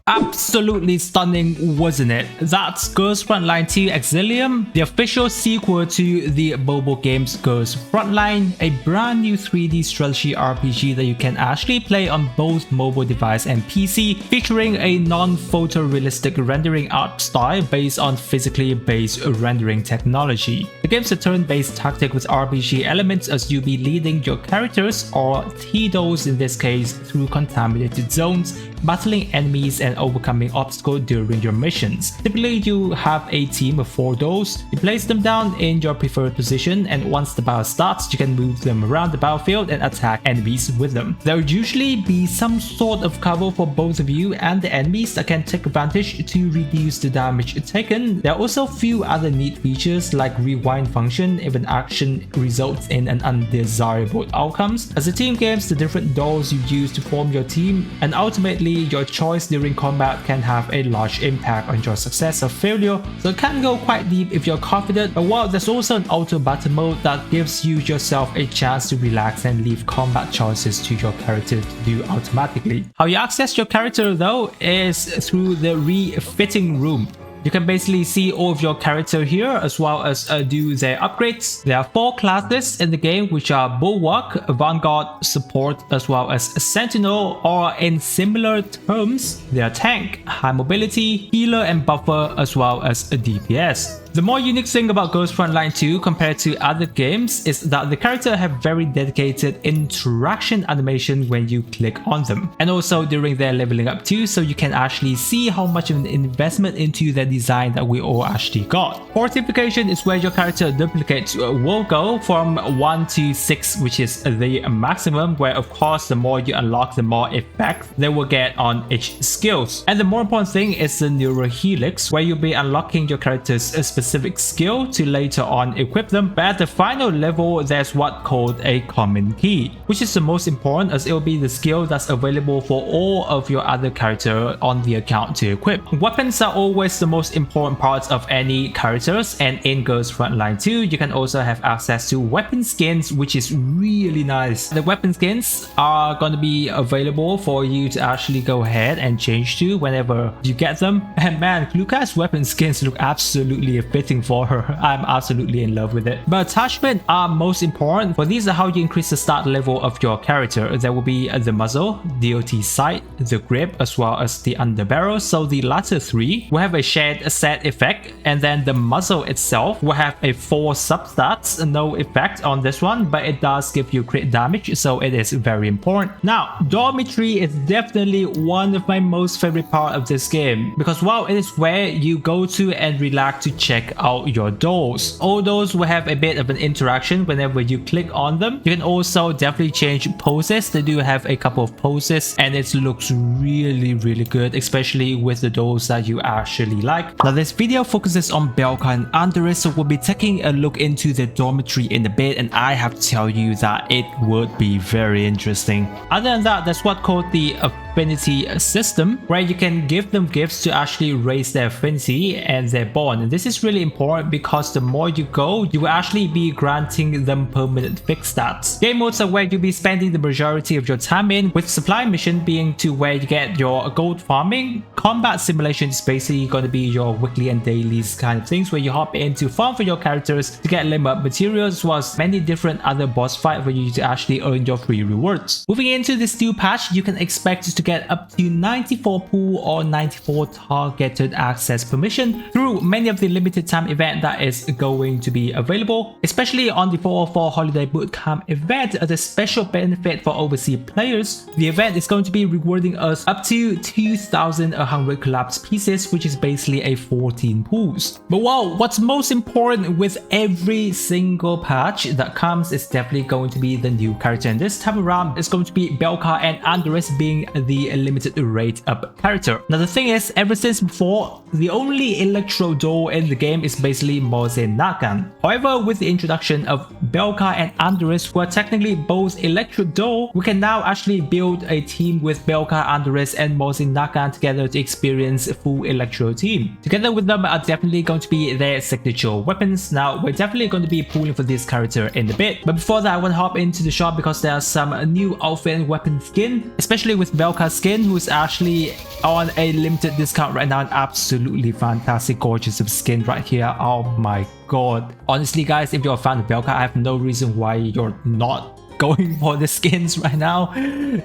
Absolutely stunning, wasn't it? That's Girls Frontline 2 Exilium, the official sequel to the mobile games Girls Frontline, a brand new 3D strategy RPG that you can actually play on both mobile device and PC, featuring a non-photorealistic rendering art style based on physically based rendering technology. The game's a turn-based tactic with RPG elements as you'll be leading your characters, or T-Dos in this case, through contaminated zones, battling enemies and overcoming obstacles during your missions. Typically, you have a team of 4 Dos. You place them down in your preferred position, and once the battle starts, you can move them around the battlefield and attack enemies with them. There will usually be some sort of cover for both of you and the enemies that can take advantage to reduce the damage taken. There are also a few other neat features like rewind function if an action results in an undesirable outcomes. As the team games, the different dolls you use to form your team, and ultimately your choice during combat can have a large impact on your success or failure, so it can go quite deep if you're confident. But while there's also an auto battle mode that gives you yourself a chance to relax and leave combat choices to your character to do automatically. How you access your character though is through the refitting room. You can basically see all of your character here as well as do their upgrades. There are 4 classes in the game, which are Bulwark, Vanguard, Support, as well as Sentinel, or in similar terms, they are Tank, High Mobility, Healer and Buffer, as well as a DPS. The more unique thing about Girls Frontline 2 compared to other games is that the character have very dedicated interaction animation when you click on them, and also during their leveling up too, so you can actually see how much of an investment into their design that we all actually got. Fortification is where your character duplicates will go from 1 to 6, which is the maximum, where of course the more you unlock, the more effect they will get on each skills. And the more important thing is the Neural Helix, where you'll be unlocking your character's specific skill to later on equip them. But at the final level, there's what called a common key, which is the most important as it will be the skill that's available for all of your other character on the account to equip. Weapons are always the most important parts of any characters, and in Girls Frontline 2 you can also have access to weapon skins, which is really nice. The weapon skins are going to be available for you to actually go ahead and change to whenever you get them. And man, Luca's weapon skins look absolutely fitting for her. I'm absolutely in love with it. But attachment are most important, for these are how you increase the start level of your character. There will be the muzzle, DOT sight, the grip, as well as the underbarrel. So the latter 3 will have a shared set effect, and then the muzzle itself will have a 4 substats. No effect on this one, but it does give you crit damage, so it is very important. Now, Dormitory is definitely one of my most favorite part of this game, because while it is where you go to and relax to check out your dolls. All those will have a bit of an interaction whenever you click on them. You can also definitely change poses. They do have a couple of poses, and it looks really good, especially with the dolls that you actually like. Now this video focuses on Belka and Andoris, so we'll be taking a look into the Dormitory in a bit, and I have to tell you that it would be very interesting. Other than that, there's what called the affinity system, where you can give them gifts to actually raise their affinity and their bond. And this is really important because the more you go, you will actually be granting them permanent fixed stats. Game modes are where you'll be spending the majority of your time in, with supply mission being to where you get your gold farming. Combat simulation is basically going to be your weekly and dailies kind of things, where you hop in to farm for your characters to get limit up materials, as well as many different other boss fights for you to actually earn your free rewards. Moving into this new patch, you can expect to get up to 94 pool or 94 targeted access permission through many of the limited time event that is going to be available, especially on the 404 Holiday Bootcamp event. As a special benefit for overseas players, the event is going to be rewarding us up to 2,100 collapsed pieces, which is basically a 14 pools. But wow, what's most important with every single patch that comes is definitely going to be the new character, and this time around it's going to be Belka and Andoris being the limited rate up character. Now the thing is, ever since before, the only electro doll in the game game is basically Mose Nagan. However, with the introduction of Belka and Andoris, who are technically both Electro Duo, we can now actually build a team with Belka Andoris and Mose Nagan together to experience a full Electro team. Together with them are definitely going to be their signature weapons. Now, we're definitely going to be pulling for this character in a bit. But before that, I want to hop into the shop because there are some new outfit and weapon skin, especially with Belka's skin, who's actually on a limited discount right now. An absolutely fantastic, gorgeous skin right here. Oh my god. Honestly, guys, if you're a fan of Belka, I have no reason why you're not going for the skins right now,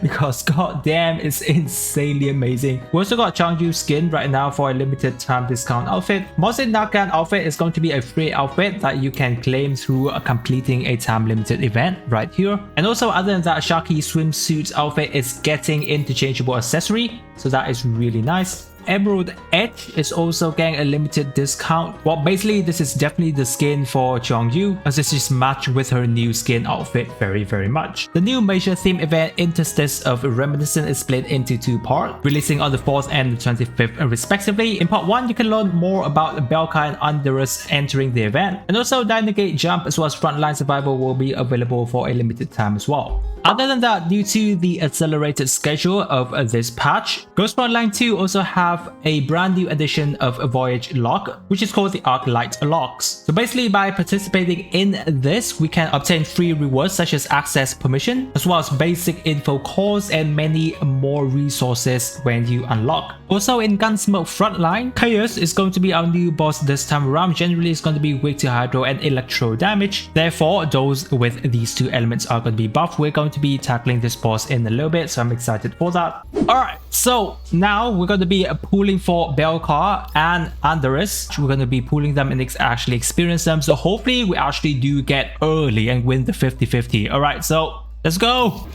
because goddamn, it's insanely amazing. We also got Changju skin right now for a limited time discount outfit. Mose Nagan outfit is going to be a free outfit that you can claim through completing a time limited event right here. And also, other than that, Shaki swimsuit outfit is getting interchangeable accessory, so that is really nice. Emerald Edge is also getting a limited discount. Well, basically this is definitely the skin for Chongyu, as this is matched with her new skin outfit very much. The new major theme event Interstice of Reminiscence is split into 2 parts, releasing on the 4th and the 25th respectively. In part 1, you can learn more about Belka and Andoris entering the event, and also Dynagate Jump as well as Frontline Survival will be available for a limited time as well. Other than that, due to the accelerated schedule of this patch, Ghost Frontline 2 also have a brand new edition of a Voyage Lock, which is called the Arclight Locks. So basically, by participating in this, we can obtain free rewards such as access permission, as well as basic info calls and many more resources when you unlock. Also in Gunsmoke Frontline, Chaos is going to be our new boss this time around. Generally, it's going to be weak to Hydro and Electro damage. Therefore, those with these 2 elements are going to be buffed. We're going to be tackling this boss in a little bit, so I'm excited for that. Alright, so now we're going to be pulling for Belka and Andoris. We're going to be pulling them and actually experience them, so hopefully we actually do get early and win the 50-50. Alright, so let's go!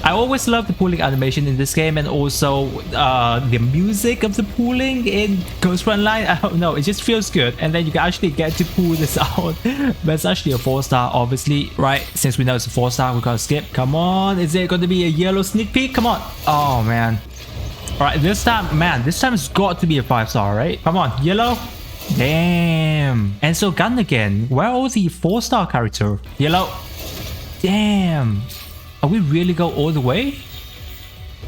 I always love the pooling animation in this game, and also the music of the pooling in Ghost Frontline. I don't know, it just feels good, and then you can actually get to pull this out. But it's actually a 4-star, obviously, right? Since we know it's a 4-star, we gotta skip. Come on, is it going to be a yellow sneak peek? Come on. Oh man. All right, this time, man, this time it's got to be a 5-star, right? Come on, yellow. Damn. And so Gun again. Where are all the 4-star character? Yellow. Damn. Are we really go all the way?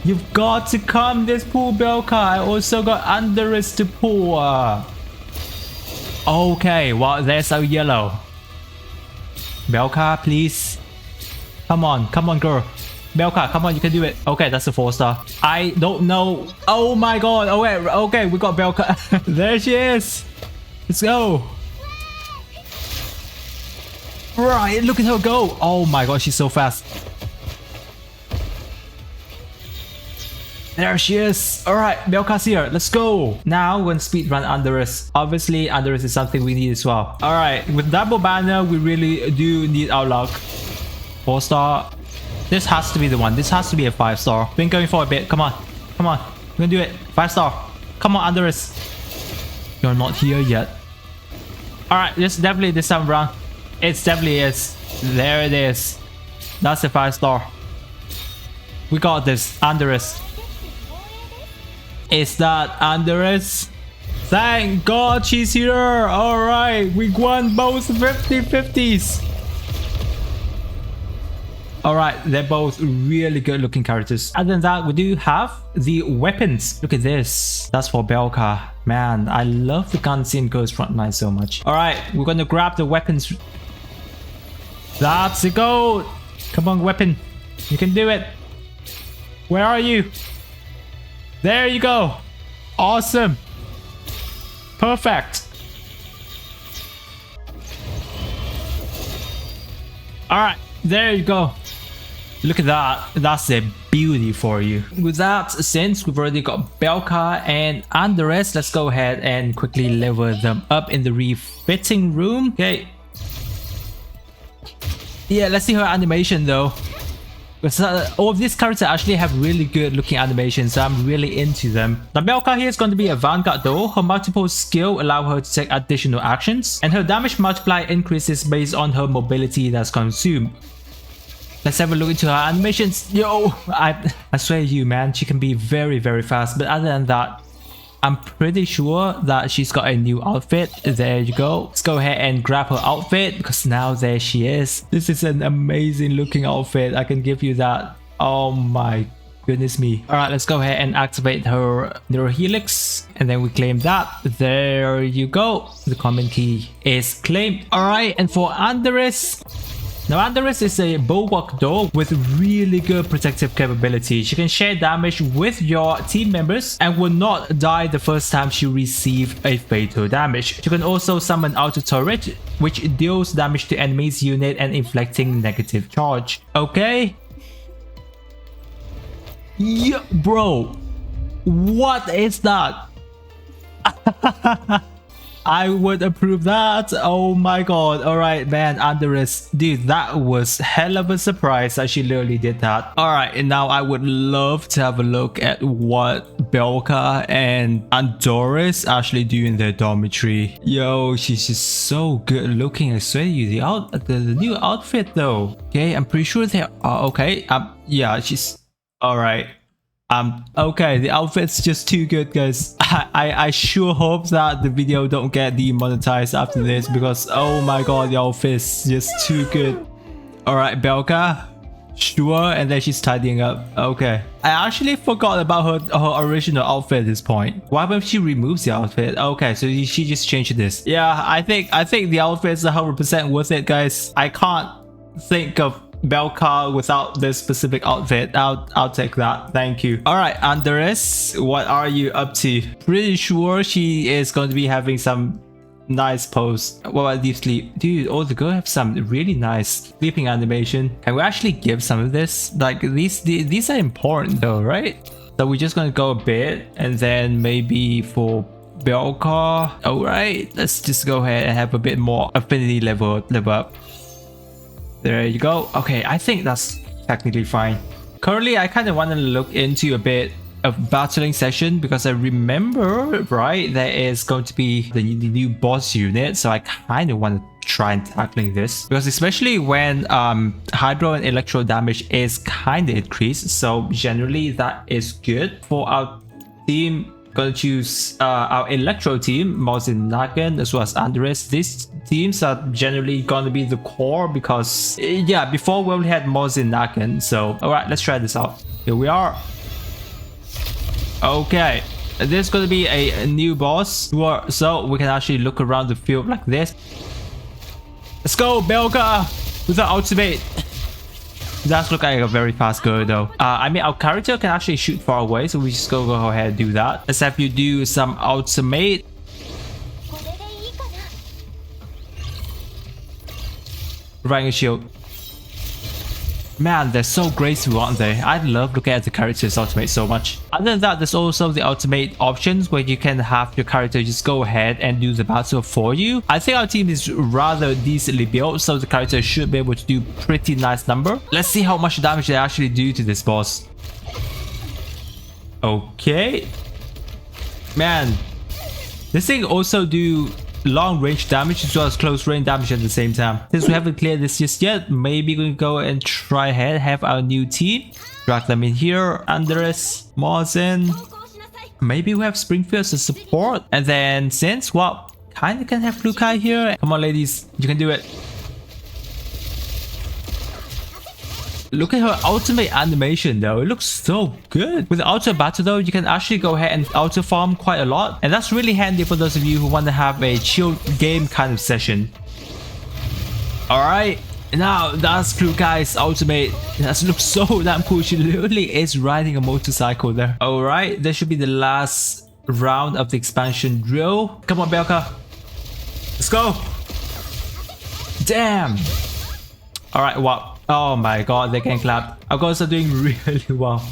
You've got to come this pool, Belka. I also got Andoris to pull. Okay, well, there's our yellow. Belka, please. Come on, girl. Belka, come on, you can do it. Okay, that's a 4-star. I don't know. Oh my god. Oh wait, okay, we got Belka. There she is. Let's go. Right, look at her go. Oh my god, she's so fast. There she is. Alright, Belka's here. Let's go. Now we're going to speedrun Andoris. Obviously, Andoris is something we need as well. Alright, with double banner, we really do need our luck. 4-star. This has to be the one. This has to be a 5-star. Been going for a bit. Come on. Come on. We're going to do it. 5-star. Come on, Andoris. You're not here yet. Alright, this definitely this time around. It definitely is. There it is. That's a 5-star. We got this. Andoris. Is that Andoris? Thank God she's here. Alright, we won both 50-50s. Alright, they're both really good looking characters. Other than that, we do have the weapons. Look at this. That's for Belka. Man, I love the guns in Ghost Frontline so much. Alright, we're gonna grab the weapons. That's a go. Come on, weapon. You can do it. Where are you? There you go. Awesome. Perfect. Alright, there you go. Look at that. That's a beauty for you. With that, since we've already got Belka and Andoris, let's go ahead and quickly level them up in the refitting room. Okay. Yeah, let's see her animation though. All of these characters actually have really good looking animations, so I'm really into them. Now Belka here is going to be a Vanguard though. Her multiple skill allow her to take additional actions, and her damage multiplier increases based on her mobility that's consumed. Let's have a look into her animations. Yo, I swear to you, man, she can be very fast, but other than that, I'm pretty sure that she's got a new outfit. There you go. Let's go ahead and grab her outfit because now there she is. This is an amazing looking outfit. I can give you that. Oh my goodness me. All right, let's go ahead and activate her neurohelix and then we claim that. There you go. The common key is claimed. All right, and for Andoris. Now Andoris is a bulwark dog with really good protective capability. She can share damage with your team members and will not die the first time she receives a fatal damage. She can also summon auto turret, which deals damage to enemies unit and inflicting negative charge. Okay. Yeah, bro. What is that? I would approve that. Oh my god. Alright, man. Andoris. Dude, that was hell of a surprise that she literally did that. Alright, and now I would love to have a look at what Belka and Andoris actually do in their dormitory. Yo, she's just so good looking. I swear to you, the new outfit though. Okay, I'm pretty sure they are okay. Yeah, she's alright. Okay, the outfit's just too good, guys. I sure hope that the video don't get demonetized after this because oh my god, the outfit's just too good. Alright, Belka. Sure, and then she's tidying up. Okay. I actually forgot about her original outfit at this point. What happens if she removes the outfit? Okay, so she just changed this. Yeah, I think the outfit's 100% worth it, guys. I can't think of Belka without this specific outfit. I'll take that. Thank you. All right, Andoris, what are you up to? Pretty sure she is going to be having some nice pose. What about deep sleep? Dude, oh, the girl have some really nice sleeping animation. Can we actually give some of this? Like these are important though, right? So we're just gonna go a bit and then maybe for Belka. All right, let's just go ahead and have a bit more affinity level up. There you go. Okay, I think that's technically fine. Currently, I kind of want to look into a bit of battling session because I remember, right, there is going to be the new boss unit. So I kind of want to try and tackling this because especially when hydro and electro damage is kind of increased. So generally that is good for our team. Gonna choose our electro team, Mosin Nagan as well as Andoris. These teams are generally gonna be the core because yeah, before we only had Mosin Nagan. So alright, let's try this out. Here we are. Okay, there's gonna be a new boss, so we can actually look around the field like this. Let's go, Belka with the ultimate. That's look like a very fast girl though. I mean, our character can actually shoot far away, so we just go ahead and do that. Let's have you do some ultimate. Providing a shield. Man, they're so graceful, aren't they? I love looking at the character's ultimate so much. Other than that, there's also the ultimate options where you can have your character just go ahead and do the battle for you. I think our team is rather decently built, so the character should be able to do pretty nice number. Let's see how much damage they actually do to this boss. Okay. Man, this thing also do long range damage as well as close range damage at the same time. Since we haven't cleared this just yet, maybe we can go and try ahead, have our new team. Drag them in here. Andoris, Mosin. Maybe we have Springfield as a support. And then since, well, kind of can have Lukai here. Come on, ladies. You can do it. Look at her ultimate animation though, it looks so good. With the auto battle though, you can actually go ahead and auto farm quite a lot. And that's really handy for those of you who want to have a chill game kind of session. Alright, now that's Lukai's ultimate. That looks so damn cool. She literally is riding a motorcycle there. Alright, this should be the last round of the expansion drill. Come on, Belka. Let's go. Damn. Alright, wow. Oh my god, they can clap. Our girls are doing really well.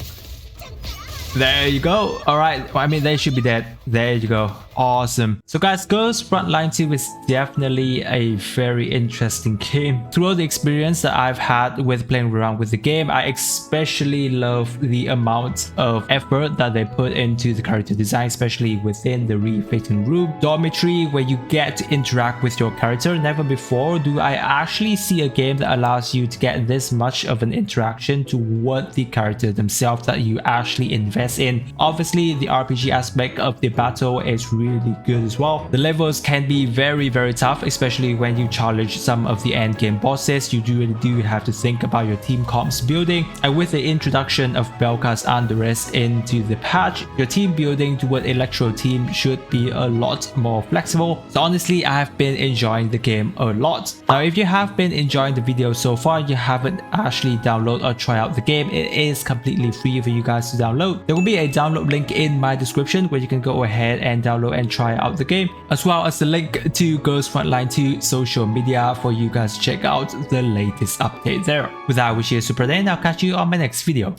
There you go. Alright, I mean, they should be dead. There you go. Awesome. So guys, Girls Frontline 2 is definitely a very interesting game. Throughout the experience that I've had with playing around with the game, I especially love the amount of effort that they put into the character design, especially within the refitting room dormitory where you get to interact with your character. Never before do I actually see a game that allows you to get this much of an interaction toward the character themselves that you actually invest in. Obviously, the RPG aspect of the battle is really good as well. The levels can be very tough, especially when you challenge some of the end game bosses. You really do have to think about your team comps building, and with the introduction of Belka Andoris into the patch, your team building toward Electro team should be a lot more flexible. So honestly, I have been enjoying the game a lot. Now if you have been enjoying the video so far, you haven't actually download or try out the game, it is completely free for you guys to download. There will be a download link in my description where you can go ahead and download and try out the game, as well as the link to Ghost Frontline 2 social media for you guys to check out the latest update there. With that, I wish you a super day and I'll catch you on my next video.